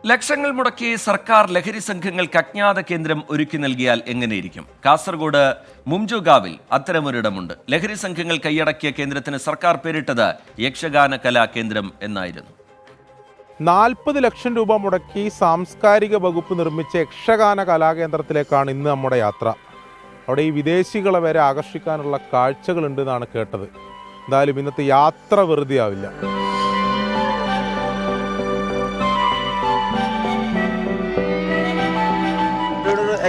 ലക്ഷങ്ങൾ മുടക്കി സർക്കാർ ലഹരി സംഘങ്ങൾക്ക് അജ്ഞാത കേന്ദ്രം ഒരുക്കി നൽകിയാൽ എങ്ങനെയിരിക്കും? കാസർഗോഡ് മുംജുഗാവിൽ അത്തരമൊരിടമുണ്ട്. ലഹരി സംഘങ്ങൾ കൈയടക്കിയ കേന്ദ്രത്തിന് സർക്കാർ പേരിട്ടത് യക്ഷഗാന കലാകേന്ദ്രം എന്നായിരുന്നു. 40 ലക്ഷം രൂപ മുടക്കി സാംസ്കാരിക വകുപ്പ് നിർമ്മിച്ച യക്ഷഗാന കലാകേന്ദ്രത്തിലേക്കാണ് ഇന്ന് നമ്മുടെ യാത്ര. അവിടെ ഈ വിദേശികളെ വരെ ആകർഷിക്കാനുള്ള കാഴ്ചകളുണ്ട് എന്നാണ് കേട്ടത്. എന്തായാലും ഇന്നത്തെ യാത്ര വെറുതെ ആവില്ല.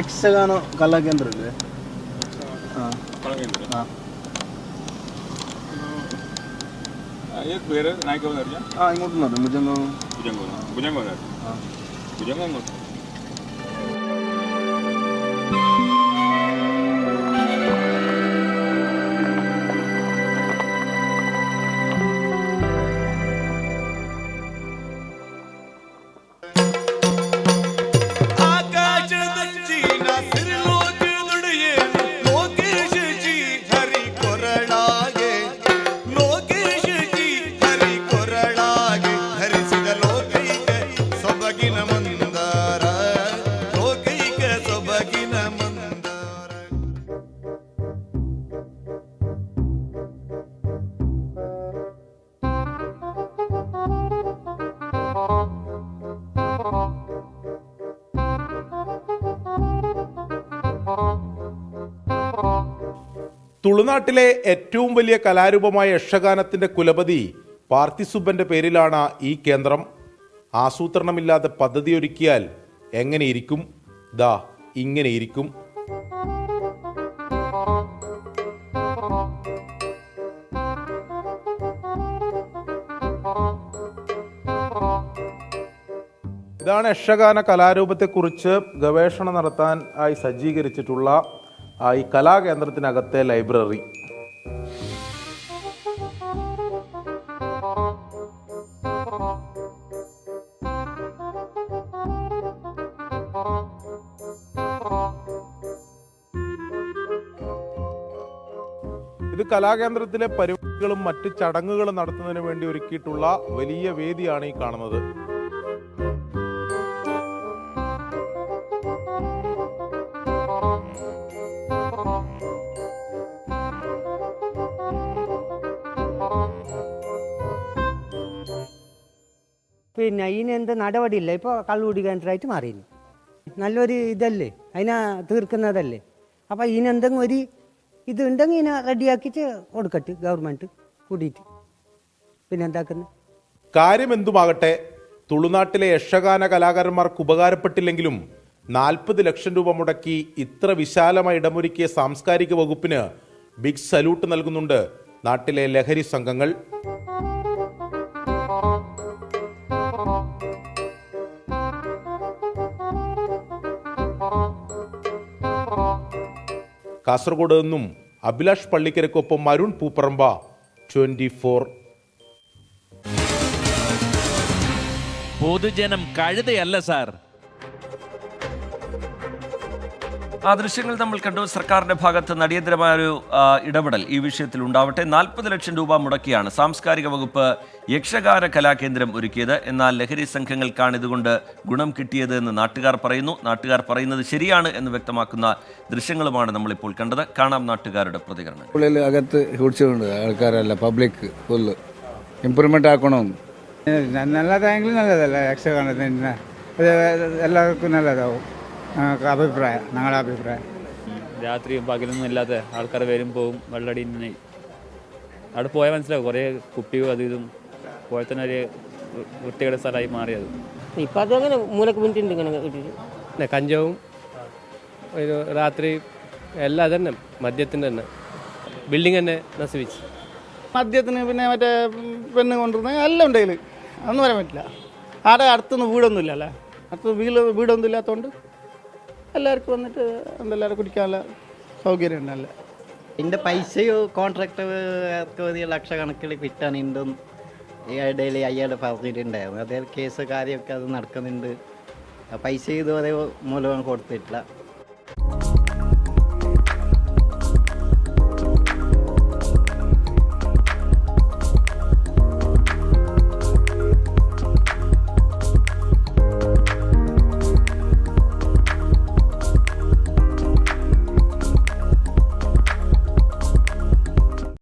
യക്ഷഗാന കലാകേന്ദ്രല്ലേ? ഇങ്ങോട്ട് ഭുജംഗം. തുളുനാട്ടിലെ ഏറ്റവും വലിയ കലാരൂപമായ യക്ഷഗാനത്തിന്റെ കുലപതി പാർത്ഥിസുബ്ബന്റെ പേരിലാണ് ഈ കേന്ദ്രം. ആസൂത്രണമില്ലാതെ പദ്ധതി ഒരുക്കിയാൽ എങ്ങനെയിരിക്കും? ദാ ഇങ്ങനെയിരിക്കും. ഇതാണ് യക്ഷഗാന കലാരൂപത്തെക്കുറിച്ച് ഗവേഷണം നടത്താൻ ആയി സജ്ജീകരിച്ചിട്ടുള്ള ഈ കലാകേന്ദ്രത്തിനകത്തെ ലൈബ്രറി. ഇത് കലാകേന്ദ്രത്തിലെ പരിപാടികളും മറ്റ് ചടങ്ങുകളും നടത്തുന്നതിന് വേണ്ടി ഒരുക്കിയിട്ടുള്ള വലിയ വേദിയാണ് ഈ കാണുന്നത്. പിന്നെ ഇതിനെന്ത് നടപടിയില്ല. ഇപ്പോൾ കള്ളുകുടി കേന്ദ്രമായിട്ട് മാറിയില്ല. നല്ലൊരു ഇതല്ലേ, അതിനെ തീർക്കുന്നതല്ലേ. അപ്പോൾ ഇതിനെന്തെങ്കിലും ഒരു ഇതുണ്ടെങ്കിൽ ഇതിനെ റെഡിയാക്കിയിട്ട് കൊടുക്കട്ടെ ഗവൺമെൻറ് കൂടിയിട്ട്. പിന്നെ എന്താക്കുന്നത്? കാര്യം എന്തുമാകട്ടെ, തുളുനാട്ടിലെ യക്ഷഗാന കലാകാരന്മാർക്ക് ഉപകാരപ്പെട്ടില്ലെങ്കിലും 40 ലക്ഷം രൂപ മുടക്കി ഇത്ര വിശാലമായി ഇടമൊരുക്കിയ സാംസ്കാരിക വകുപ്പിന് ബിഗ് സല്യൂട്ട് നൽകുന്നുണ്ട് നാട്ടിലെ ലഹരി സംഘങ്ങൾ. കാസർഗോഡ് നിന്നും അഭിലാഷ് പള്ളിക്കരക്കൊപ്പം അരുൺ പൂപ്പറമ്പ, 24. പൊതുജനം കഴുതയല്ല സാർ. ആ ദൃശ്യങ്ങൾ നമ്മൾ കണ്ടു. സർക്കാരിന്റെ ഭാഗത്ത് അടിയന്തരമായൊരു ഇടപെടൽ ഈ വിഷയത്തിൽ ഉണ്ടാവട്ടെ. 40 ലക്ഷം രൂപ മുടക്കിയാണ് സാംസ്കാരിക വകുപ്പ് യക്ഷഗാന കലാകേന്ദ്രം ഒരുക്കിയത്. എന്നാൽ ലഹരി സംഘങ്ങൾക്കാണ് ഇതുകൊണ്ട് ഗുണം കിട്ടിയത് എന്ന് നാട്ടുകാർ പറയുന്നു. നാട്ടുകാർ പറയുന്നത് ശരിയാണ് എന്ന് വ്യക്തമാക്കുന്ന ദൃശ്യങ്ങളുമാണ് നമ്മളിപ്പോൾ കണ്ടത്. കാണാം നാട്ടുകാരുടെ പ്രതികരണം. അകത്ത് കുടിച്ചുകൊണ്ട് ആൾക്കാരല്ല, പബ്ലിക് ഫുള്ള് ഇമ്പ്രൂവ്മെന്റ് ആക്കണം. നല്ലതായെങ്കിൽ നല്ലതല്ല. യക്ഷഗാനത്തിന് എല്ലാവർക്കും നല്ലതാവും ഞങ്ങളുടെ അഭിപ്രായം. രാത്രിയും പകലൊന്നും ഇല്ലാത്ത ആൾക്കാർ വരും പോവും. വെള്ളടി അവിടെ പോയാൽ മനസ്സിലാവും. കുറേ കുപ്പിയും അത് ഇതും പോയ തന്നെ ഒരു വൃത്തികേട് സ്ഥലമായി മാറിയത്. ഇപ്പം അതങ്ങനെ മൂലക്ക് മിനിറ്റ് ഇങ്ങനെ കഞ്ചാവും ഒരു രാത്രി എല്ലാം തന്നെ മദ്യത്തിൻ്റെ തന്നെ ബിൽഡിംഗ് തന്നെ നശിപ്പിച്ച്. മദ്യത്തിന് പിന്നെ മറ്റേ പെണ്ണ് കൊണ്ടുവരുന്ന എല്ലാം ഉണ്ട് കയ്യിൽ. അതൊന്നും പറയാൻ പറ്റില്ല. ആടെ അടുത്തൊന്നും വീടൊന്നും ഇല്ലല്ലേ. അടുത്ത് വീടൊന്നും ഇല്ലാത്തതുകൊണ്ട് എല്ലാവർക്കും വന്നിട്ട് എന്തെല്ലാവരും കുടിക്കാനുള്ള സൗകര്യം ഉണ്ടല്ലേ. ഇതിൻ്റെ പൈസയോ കോൺട്രാക്ട് ലക്ഷക്കണക്കിൽ കിട്ടാനുണ്ടെന്ന് ഈ ഇടയിൽ അയാൾ പറഞ്ഞിട്ടുണ്ടായിരുന്നു. അതേ കേസ് കാര്യമൊക്കെ അത് നടക്കുന്നുണ്ട്. പൈസ ഇതുവരെ മൂലം കൊടുത്തിട്ടില്ല.